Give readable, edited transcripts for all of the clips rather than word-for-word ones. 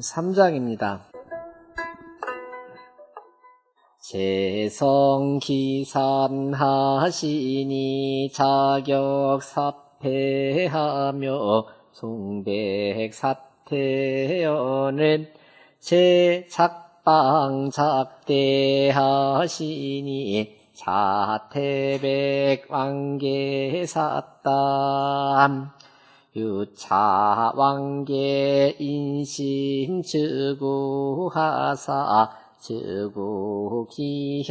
3장입니다. 재성기산하시니 자격사패하며 숭백사태여는 제작방작대하시니 자태백왕계사땀 유차왕계인심즉구하사 즉구기형하삼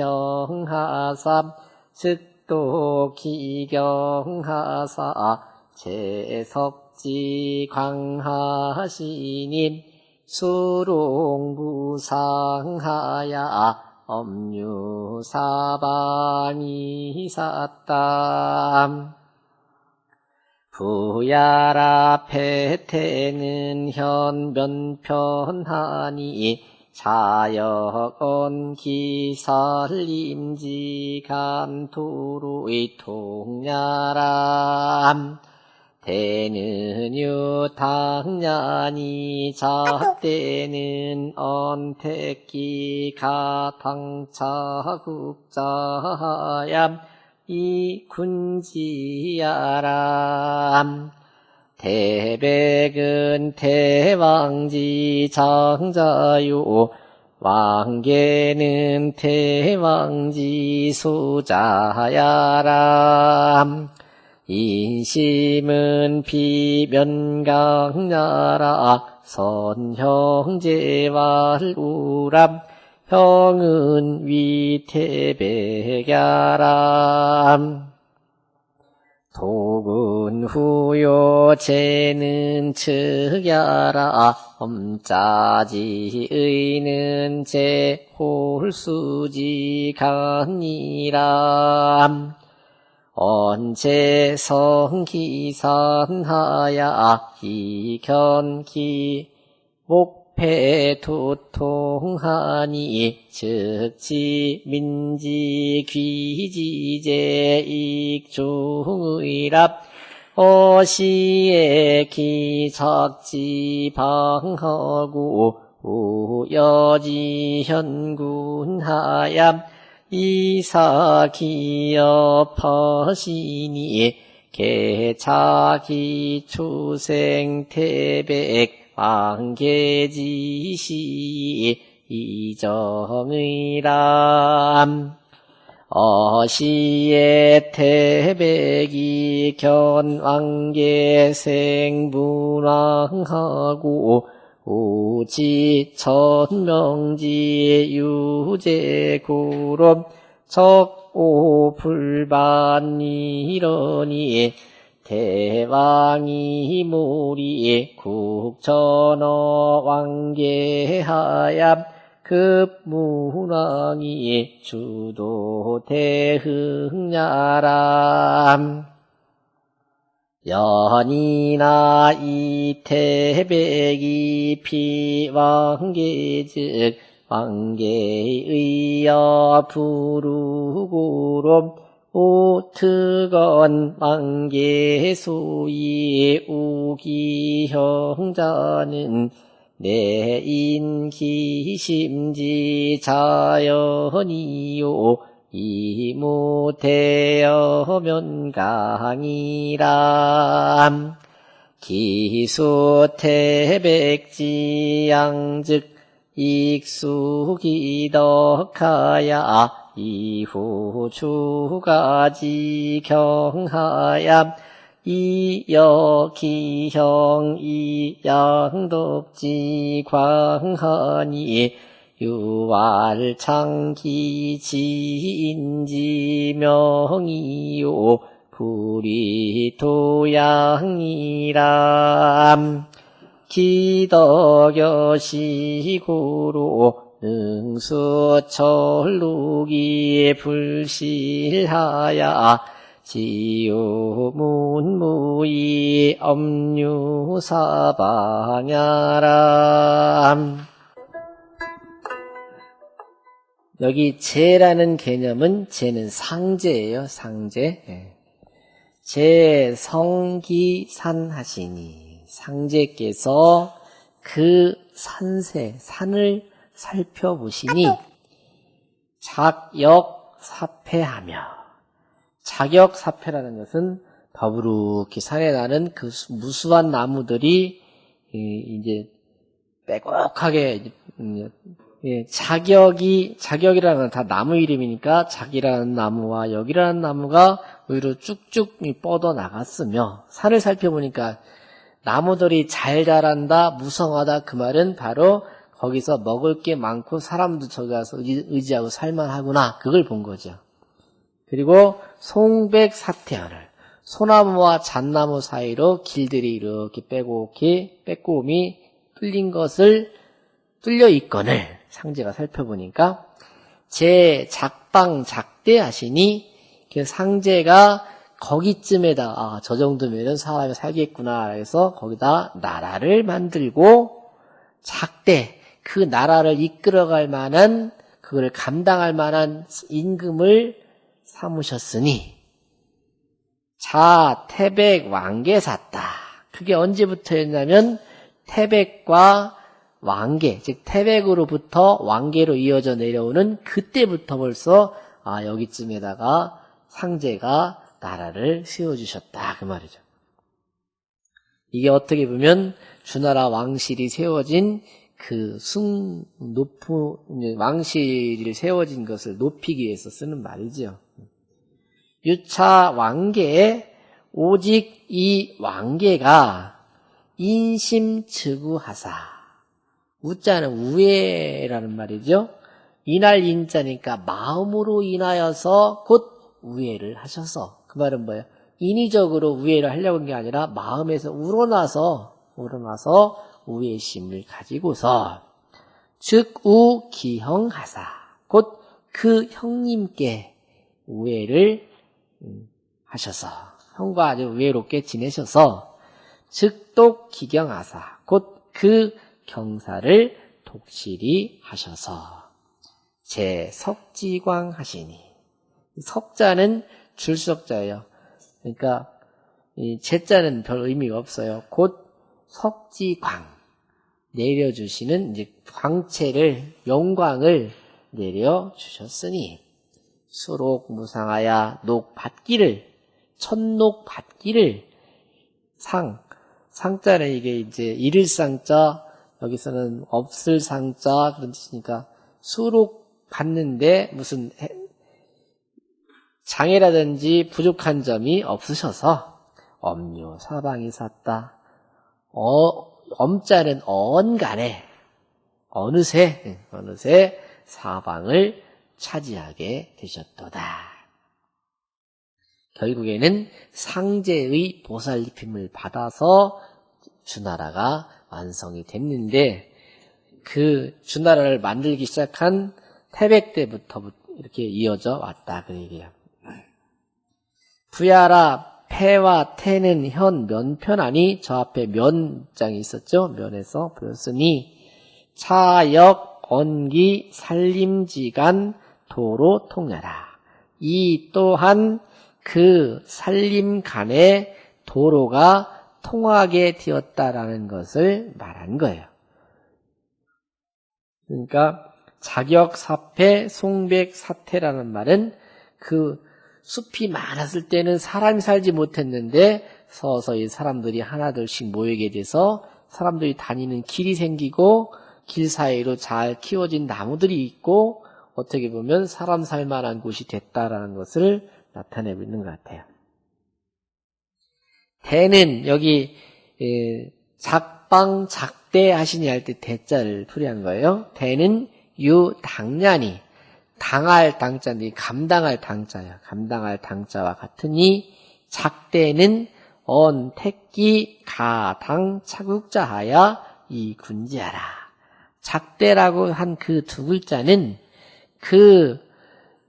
즉도기경하사 제석지광하시님 수롱부상하야 엄유사방이사땀 부야라 패태는 현변편하니 자역언 기설림지간투루의 통야람 대는 유당냐니 자때는 언택기 가당차국자얌 이군지야람 대백은 대왕지 장자요 왕계는 대왕지 수자야람 인심은 비면강야라 선형제왈우람 형은 위태백야람 도군후요 제는 측야라 엄짜지의는 제홀수지간이람 언제성기산하야 기견기 목패두통하니 즉지민지 귀지제 익중의랍 어시에 기착지방하고 우여지현군하얌 이사기업하시니 개차기추생태백 왕계지시 이정의람 어시에 태백이 견왕계생분왕하고 우지 천명지 유제구름 적오불반이러니 대왕이 무리 국천어 왕계하얌 급문왕이 주도 대흥야람 연이나 이태백이 피왕계즉 왕계의여 부르고롬 오특언 왕계수이 우기형자는 내인기심지 자연이요 이무대여면강이람 기수태백지양즉 익수기덕하야 이후 주가지 경하얌 이여기형 이양덕지 광하니 유활창기지인지명이요 불이도양이람 기덕여시구로 능수철룩이 불실하야 지유문무이 엄유사방야람. 여기 제라는 개념은 제는 상제예요. 상제. 제성기산하시니 상제께서 그 산세, 산을 살펴보시니 작역사패하며, 작역사패라는 것은 더부룩히 산에 나는 그 무수한 나무들이 이제 빼곡하게, 작역이라는 건 다 나무 이름이니까 작이라는 나무와 역이라는 나무가 위로 쭉쭉 뻗어 나갔으며, 산을 살펴보니까 나무들이 잘 자란다, 무성하다, 그 말은 바로 거기서 먹을 게 많고 사람도 저기 가서 의지하고 살만하구나, 그걸 본 거죠. 그리고 송백사태하늘, 소나무와 잣나무 사이로 길들이 이렇게 빼꼼히 뚫린 것을 뚫려 있거늘 상제가 살펴보니까 제 작방 작대하시니 그 상제가 거기쯤에다 저 정도면은 사람이 살겠구나 해서 거기다 나라를 만들고 작대, 그 나라를 이끌어갈 만한, 그걸 감당할 만한 임금을 삼으셨으니 자 태백 왕계샀다. 그게 언제부터였냐면 태백과 왕계, 즉 태백으로부터 왕계로 이어져 내려오는 그때부터 벌써 여기쯤에다가 상제가 나라를 세워주셨다, 그 말이죠. 이게 어떻게 보면 주나라 왕실이 세워진 그 왕실이 세워진 것을 높이기 위해서 쓰는 말이죠. 유차 왕계에 오직 이 왕계가 인심즉우하사, 우자는 우애라는 말이죠. 인할 인자니까 마음으로 인하여서 곧 우애를 하셔서, 그 말은 뭐예요? 인위적으로 우애를 하려고 한 게 아니라 마음에서 우러나서 우애심을 가지고서 즉우기형하사, 곧 그 형님께 우애를 하셔서, 형과 아주 우애롭게 지내셔서 즉독기경하사, 곧 그 경사를 독실히 하셔서 제석지광 하시니, 석자는 줄석자예요. 그러니까 이 제자는 별 의미가 없어요. 곧 석지광, 내려주시는 이제 광채를, 영광을 내려주셨으니 수록 무상하야 녹받기를, 천녹받기를, 상자는 이게 이제 잃을 상자, 여기서는 없을 상자 그런 뜻이니까 수록 받는데 무슨 장애라든지 부족한 점이 없으셔서 엄요 사방이 샀다. 엄자는 언간에 어느새 사방을 차지하게 되셨도다. 결국에는 상제의 보살입힘을 받아서 주나라가 완성이 됐는데, 그 주나라를 만들기 시작한 태백 때부터 이렇게 이어져 왔다, 그 얘기예요. 부야라 패와 태는 현 면편하니, 저 앞에 면장이 있었죠. 면에서 보였으니 차역 언기 살림지간 도로 통하라. 이 또한 그 살림간의 도로가 통하게 되었다라는 것을 말한 거예요. 그러니까 자격사패, 송백사태라는 말은 그 숲이 많았을 때는 사람이 살지 못했는데 서서히 사람들이 하나둘씩 모이게 돼서 사람들이 다니는 길이 생기고 길 사이로 잘 키워진 나무들이 있고 어떻게 보면 사람 살만한 곳이 됐다라는 것을 나타내고 있는 것 같아요. 대는 여기 작방 작대 하시니 할 때 대자를 풀이한 거예요. 대는 유당냐니, 당할 당자인데 감당할 당자야. 감당할 당자와 같으니 작대는 언택기 가당 차국자하야 이 군지하라. 작대라고 한 그 두 글자는 그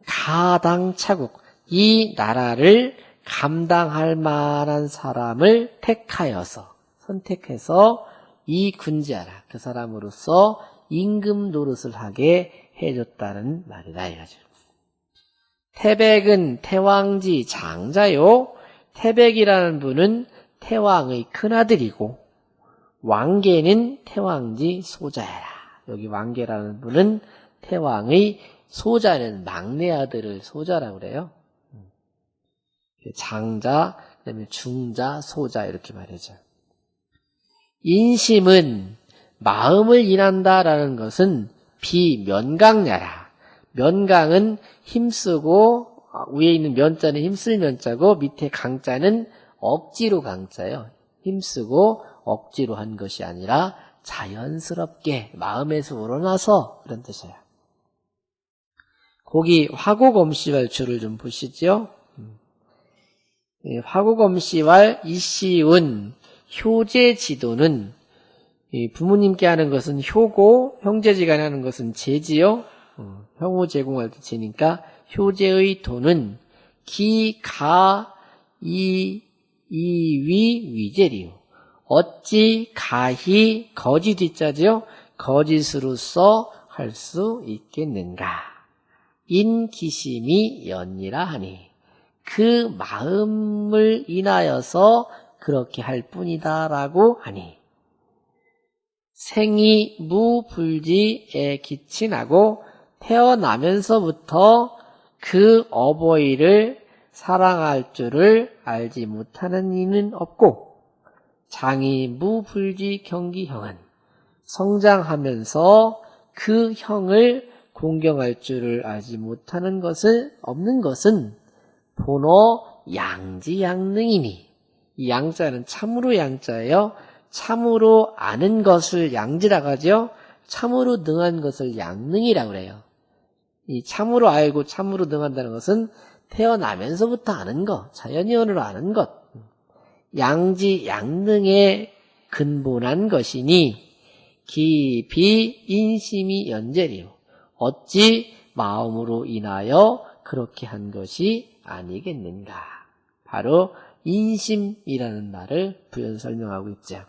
가당 차국, 이 나라를 감당할 만한 사람을 택하여서, 선택해서 이 군지하라, 그 사람으로서 임금 노릇을 하게 해줬다는 말이다 이거죠. 태백은 태왕지 장자요. 태백이라는 분은 태왕의 큰아들이고 왕계는 태왕지 소자야라. 여기 왕계라는 분은 태왕의 소자는 막내 아들을 소자라고 그래요. 장자, 그다음에 중자, 소자 이렇게 말하죠. 인심은 마음을 인한다라는 것은 비면강야라. 면강은 힘쓰고 위에 있는 면자는 힘쓸 면자고 밑에 강자는 억지로 강자예요. 힘쓰고 억지로 한 것이 아니라 자연스럽게 마음에서 우러나서 그런 뜻이에요. 거기 화고검시왈 줄을 좀 보시죠. 화고검시왈 이시운 효제지도는 부모님께 하는 것은 효고, 형제지간에 하는 것은 제지요. 형호 제공할 때 제니까 효제의 도는 기, 가, 이, 위, 위제리요. 어찌 가히 거짓 뒤자지요. 거짓으로써 할 수 있겠는가. 인기심이 연이라 하니 그 마음을 인하여서 그렇게 할 뿐이다라고 하니 생이 무불지에 기친하고 태어나면서부터 그 어버이를 사랑할 줄을 알지 못하는 이는 없고 장이 무불지 경기형은 성장하면서 그 형을 공경할 줄을 알지 못하는 것은 없는 것은 본어 양지양능이니 이 양자는 참으로 양자예요. 참으로 아는 것을 양지라고 하죠. 참으로 능한 것을 양능이라고 그래요. 이 참으로 알고 참으로 능한다는 것은 태어나면서부터 아는 것, 자연이언으로 아는 것, 양지 양능에 근본한 것이니 깊이 인심이 연재리요. 어찌 마음으로 인하여 그렇게 한 것이 아니겠는가. 바로 인심이라는 말을 부연 설명하고 있죠.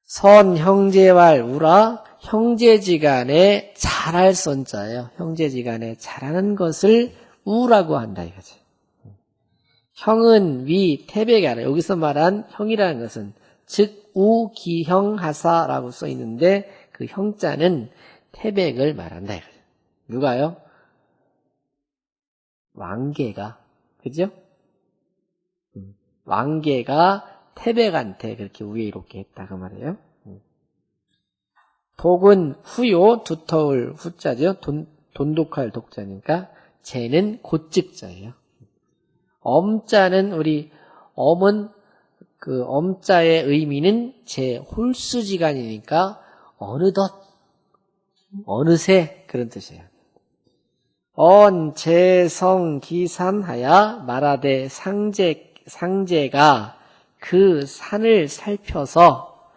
선 형제왈 우라 형제지간에 잘할 선자예요. 형제지간에 잘하는 것을 우라고 한다 이거지. 형은 위 태백이 아니라 여기서 말한 형이라는 것은 즉 우기형하사라고 써 있는데 그 형자는 태백을 말한다 이거죠. 누가요? 왕계가 그죠? 왕계가 태백한테 그렇게 위에 이렇게 했다 그 말이에요. 독은 후요 두터울 후자죠. 돈독할 독자니까 재는 곧즉자예요. 엄자는 우리 엄은 그 엄자의 의미는 제 홀수지간이니까 어느덧 어느새 그런 뜻이에요. 재성 기산하야 말하되 상제가 그 산을 살펴서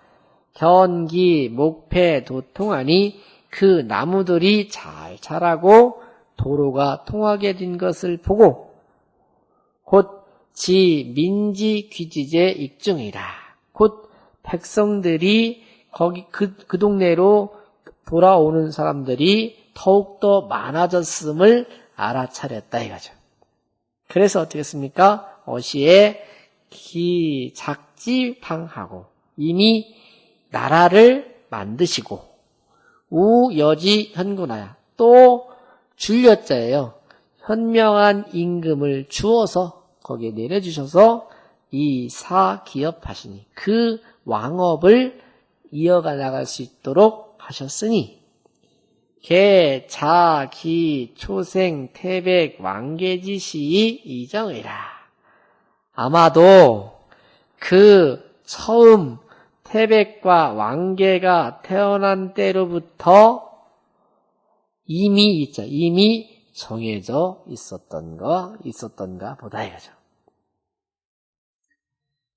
견기 목패 도통하니 그 나무들이 잘 자라고 도로가 통하게 된 것을 보고 곧 지 민지 귀지제 익중이라. 곧 백성들이 거기 그 동네로 돌아오는 사람들이 더욱더 많아졌음을 알아차렸다 이거죠. 그래서 어떻게 했습니까? 어시에 작지방하고 이미 나라를 만드시고 우여지 현군하야 또 줄여자예요. 현명한 임금을 주어서 거기에 내려주셔서 이 사기업하시니 그 왕업을 이어가 나갈 수 있도록 하셨으니 개, 자, 기, 초생, 태백, 왕계지시 이정이라. 아마도 그 처음 태백과 왕계가 태어난 때로부터 이미 정해져 있었던가 보다 이거죠.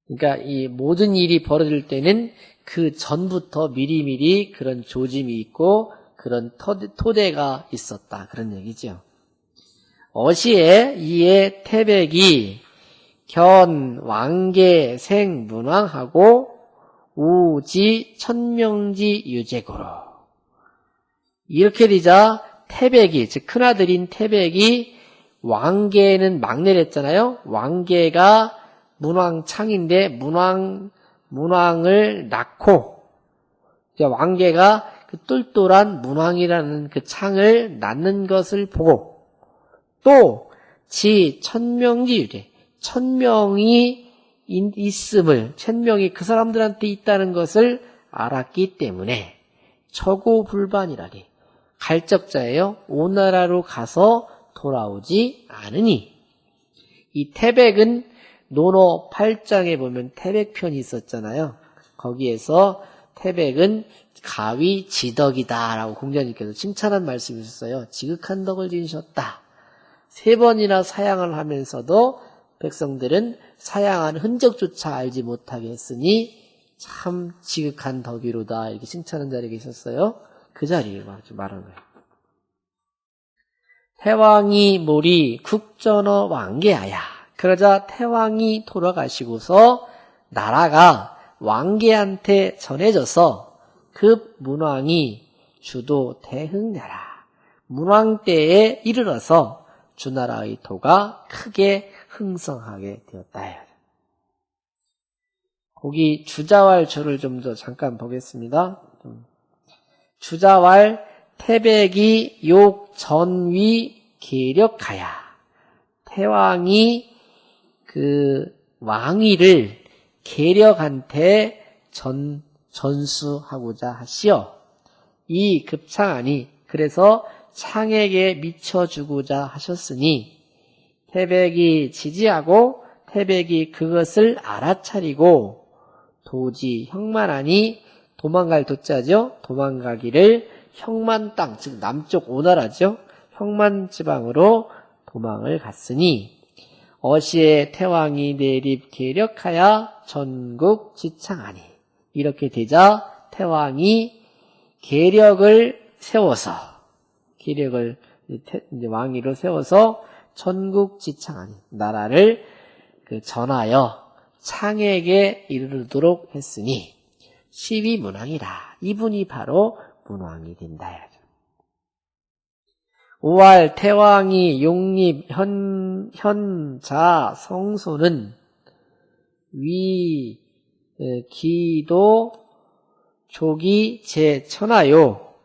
그러니까 이 모든 일이 벌어질 때는 그 전부터 미리미리 그런 조짐이 있고 그런 토대가 있었다 그런 얘기죠. 어시에 이에 태백이 견 왕계 생 문왕하고 우지 천명지 유제고로 이렇게 되자 태백이 즉 큰아들인 태백이 왕계는 막내랬잖아요. 왕계가 문왕창인데 문왕을 낳고, 왕계가 그 똘똘한 문왕이라는 그 창을 낳는 것을 보고, 또 지 천명지유래, 천명이 있음을, 천명이 그 사람들한테 있다는 것을 알았기 때문에 처고불반이라니, 갈적자예요. 오나라로 가서 돌아오지 않으니. 이 태백은 논어 8장에 보면 태백편이 있었잖아요. 거기에서 태백은 가위 지덕이다 라고 공자님께서 칭찬한 말씀이 있었어요. 지극한 덕을 지으셨다. 3번이나 사양을 하면서도 백성들은 사양한 흔적조차 알지 못하게 했으니 참 지극한 덕이로다, 이렇게 칭찬한 자리가 있었어요. 그 자리에 말하는 거예요. 태왕이 몰이 국전어 왕계하야. 그러자 태왕이 돌아가시고서 나라가 왕계한테 전해져서 급 문왕이 주도 대흥나라, 문왕 때에 이르러서 주나라의 도가 크게 흥성하게 되었다. 거기 주자왈조를 좀 더 잠깐 보겠습니다. 주자왈 태백이 욕 전위 계력하야. 태왕이 그 왕위를 계력한테 전수하고자 하시어 이 급창하니, 그래서 창에게 미쳐주고자 하셨으니 태백이 지지하고 태백이 그것을 알아차리고 도지 형만하니, 도망갈 도자죠. 도망가기를 형만 땅, 즉 남쪽 오나라죠. 형만 지방으로 도망을 갔으니 어시에 태왕이 내립 계력하여 전국 지창하니. 이렇게 되자 태왕이 계력을 세워서, 계력을 이제 왕위로 세워서 전국 지창하니, 나라를 전하여 창에게 이르도록 했으니 12 문왕이라. 이분이 바로 문왕이 된다. 5월 태왕이 용립 현자 성소는 위 기도 조기 제천하요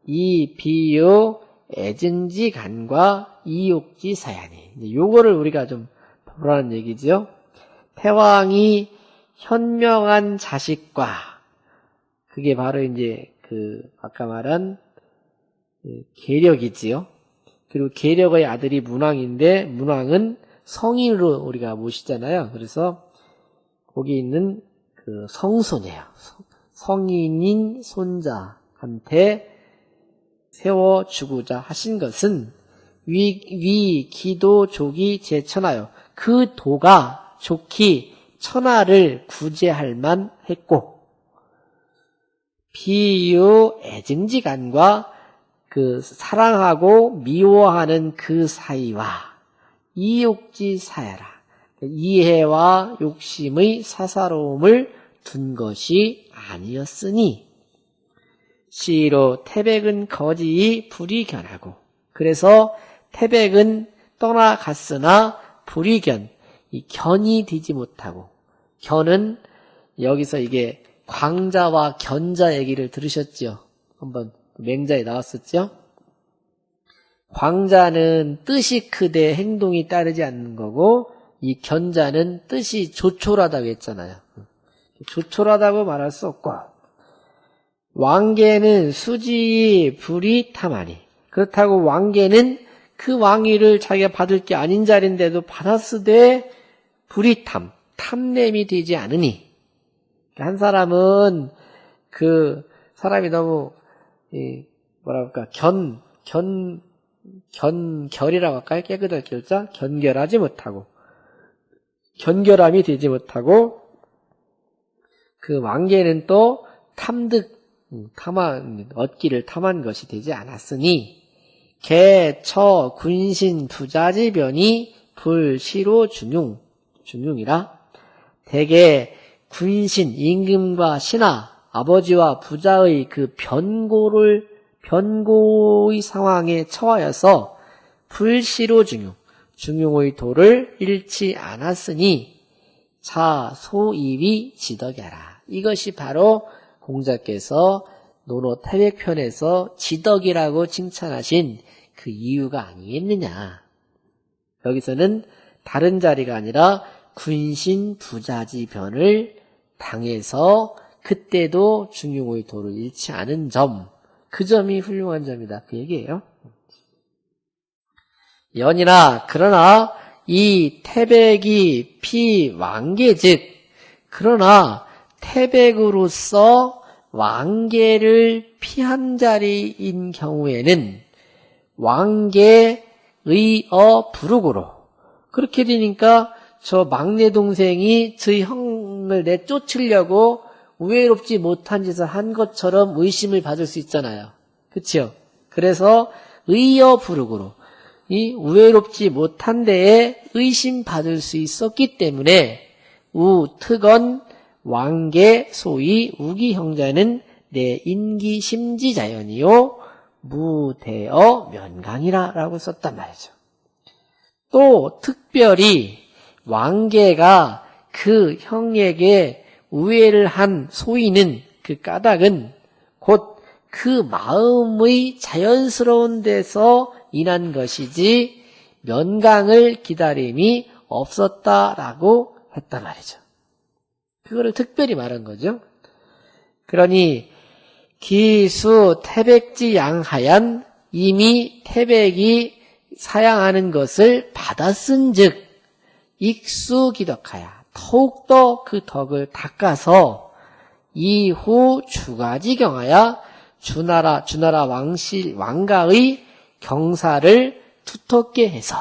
이 비유 애증지 간과 이욕지 사야니. 요거를 우리가 좀 보라는 얘기죠. 태왕이 현명한 자식과, 그게 바로 이제 아까 말한 계력이지요. 그리고 계력의 아들이 문왕인데, 문왕은 성인으로 우리가 모시잖아요. 그래서 거기 있는 그 성소네요. 성인인 손자한테 세워주고자 하신 것은 위 기도 조기 제천하여, 그 도가 좋기 천하를 구제할 만했고, 비유 애증지간과 그 사랑하고 미워하는 그 사이와 이욕지 사야라, 이해와 욕심의 사사로움을 둔 것이 아니었으니 시로 태백은 거지히 불이견하고, 그래서 태백은 떠나갔으나 불이견, 이 견이 되지 못하고, 견은 여기서 이게 광자와 견자 얘기를 들으셨죠? 한번 맹자에 나왔었죠? 광자는 뜻이 크되 행동이 따르지 않는 거고, 이 견자는 뜻이 조촐하다고 했잖아요. 조촐하다고 말할 수 없고, 왕계는 수지이 불이 탐하니, 그렇다고 왕계는 그 왕위를 자기가 받을 게 아닌 자리인데도 받았으되 불이탐, 탐냄이 되지 않으니. 한 사람은 그 사람이 너무 뭐랄까 견결이라고 할까요? 깨끗할 결자 견결하지 못하고, 견결함이 되지 못하고, 그 왕계는 또 얻기를 탐한 것이 되지 않았으니 개, 처, 군신, 부자지변이 불시로 중용이라. 대개 군신, 임금과 신하, 아버지와 부자의 그 변고의 상황에 처하여서 불시로 중용의 도를 잃지 않았으니 자 소이위 지덕이라. 이것이 바로 공자께서 논어 태백편에서 지덕이라고 칭찬하신 그 이유가 아니겠느냐. 여기서는 다른 자리가 아니라 군신 부자지변을 당해서 그때도 중용의 도를 잃지 않은 점, 그 점이 훌륭한 점이다. 그 얘기예요. 연이나 그러나 이 태백이 피왕계즉, 그러나 태백으로서 왕계를 피한 자리인 경우에는 왕계의어 부르고로, 그렇게 되니까 저 막내 동생이 저희 형을 내쫓으려고 우애롭지 못한 짓을 한 것처럼 의심을 받을 수 있잖아요. 그렇죠? 그래서 의어 부르고로, 이 우애롭지 못한 데에 의심받을 수 있었기 때문에 우특언 왕계 소위 우기형자는 내 인기심지자연이요 무대어 면강이라 라고 썼단 말이죠. 또 특별히 왕계가 그 형에게 우애를 한 소위는, 그 까닭은 곧 그 마음의 자연스러운 데서 인한 것이지 면강을 기다림이 없었다라고 했단 말이죠. 그거를 특별히 말한 거죠. 그러니 기수 태백지 양하얀, 이미 태백이 사양하는 것을 받았은 즉 익수기덕하야, 더욱더 그 덕을 닦아서 이후 주가지경하야 주나라 왕가의 경사를 두텁게 해서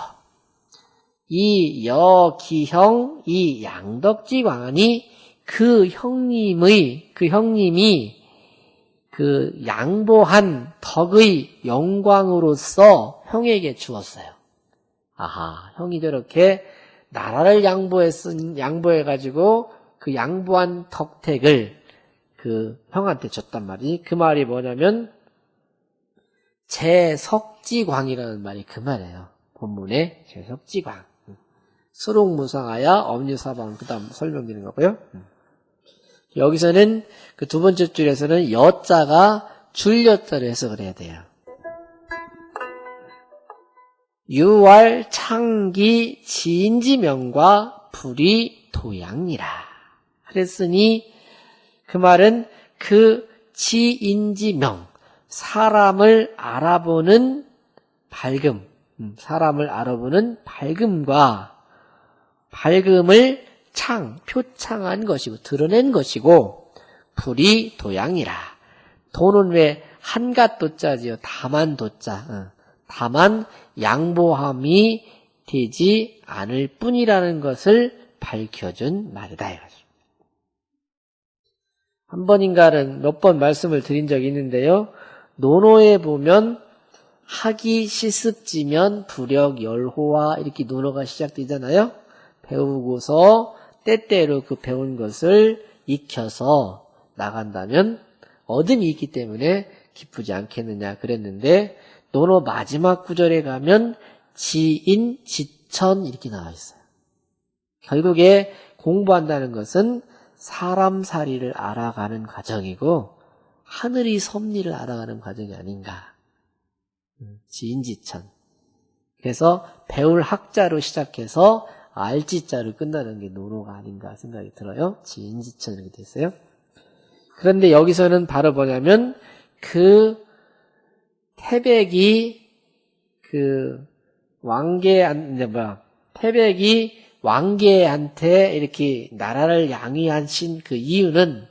이 여기형 이 양덕지 광안이 그 형님이 그 양보한 덕의 영광으로서 형에게 주었어요. 아하, 형이 저렇게 나라를 양보해가지고 그 양보한 덕택을 그 형한테 줬단 말이지. 그 말이 뭐냐면 제석지광이라는 말이 그 말이에요. 본문에 제석지광. 수록무상하야 엄유사방, 그 다음 설명드리는 거고요. 여기서는 그 두 번째 줄에서는 여자가 줄여자로 해석을 해야 돼요. 유월 창기 지인지명과 불이 도양이라. 그랬으니 그 말은 그 지인지명, 사람을 알아보는 밝음, 사람을 알아보는 밝음과 밝음을 표창한 것이고 드러낸 것이고, 불이 도양이라. 도는 왜 한갓도자지요? 다만 도자. 다만 양보함이 되지 않을 뿐이라는 것을 밝혀준 말이다. 한 번인가는 몇 번 말씀을 드린 적이 있는데요. 논어에 보면 학이 시습지면 불역 열호와 이렇게 논어가 시작되잖아요. 배우고서 때때로 그 배운 것을 익혀서 나간다면 얻음이 있기 때문에 기쁘지 않겠느냐 그랬는데, 논어 마지막 구절에 가면 지인, 지천 이렇게 나와 있어요. 결국에 공부한다는 것은 사람살이를 알아가는 과정이고 하늘의 섭리를 알아가는 과정이 아닌가. 지인지천. 그래서 배울 학자로 시작해서 알지자로 끝나는 게 논어가 아닌가 생각이 들어요. 지인지천 이렇게 됐어요. 그런데 여기서는 바로 뭐냐면 그 태백이 태백이 왕계한테 이렇게 나라를 양위하신 그 이유는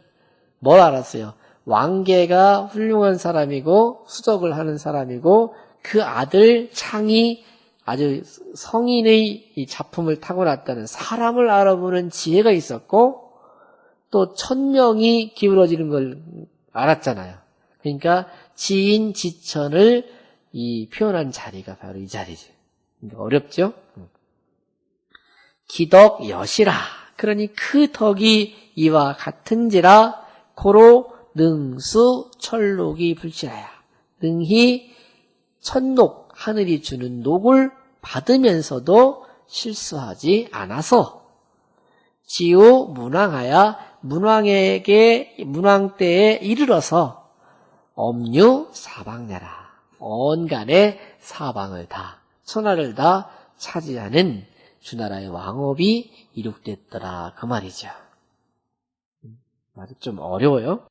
뭘 알았어요? 왕계가 훌륭한 사람이고 수덕을 하는 사람이고 그 아들 창이 아주 성인의 이 작품을 타고났다는, 사람을 알아보는 지혜가 있었고 또 천명이 기울어지는 걸 알았잖아요. 그러니까 지인 지천을 표현한 자리가 바로 이 자리죠. 그러니까 어렵죠? 기덕 여시라. 그러니 그 덕이 이와 같은지라 고로 능수 천록이 불실하야. 능히 천록, 하늘이 주는 녹을 받으면서도 실수하지 않아서 지우 문왕하여 문왕 때에 이르러서 엄유 사방내라. 온간의 사방을 다, 천하를 다 차지하는 주나라의 왕업이 이룩됐더라. 그 말이죠. 말이 좀 어려워요.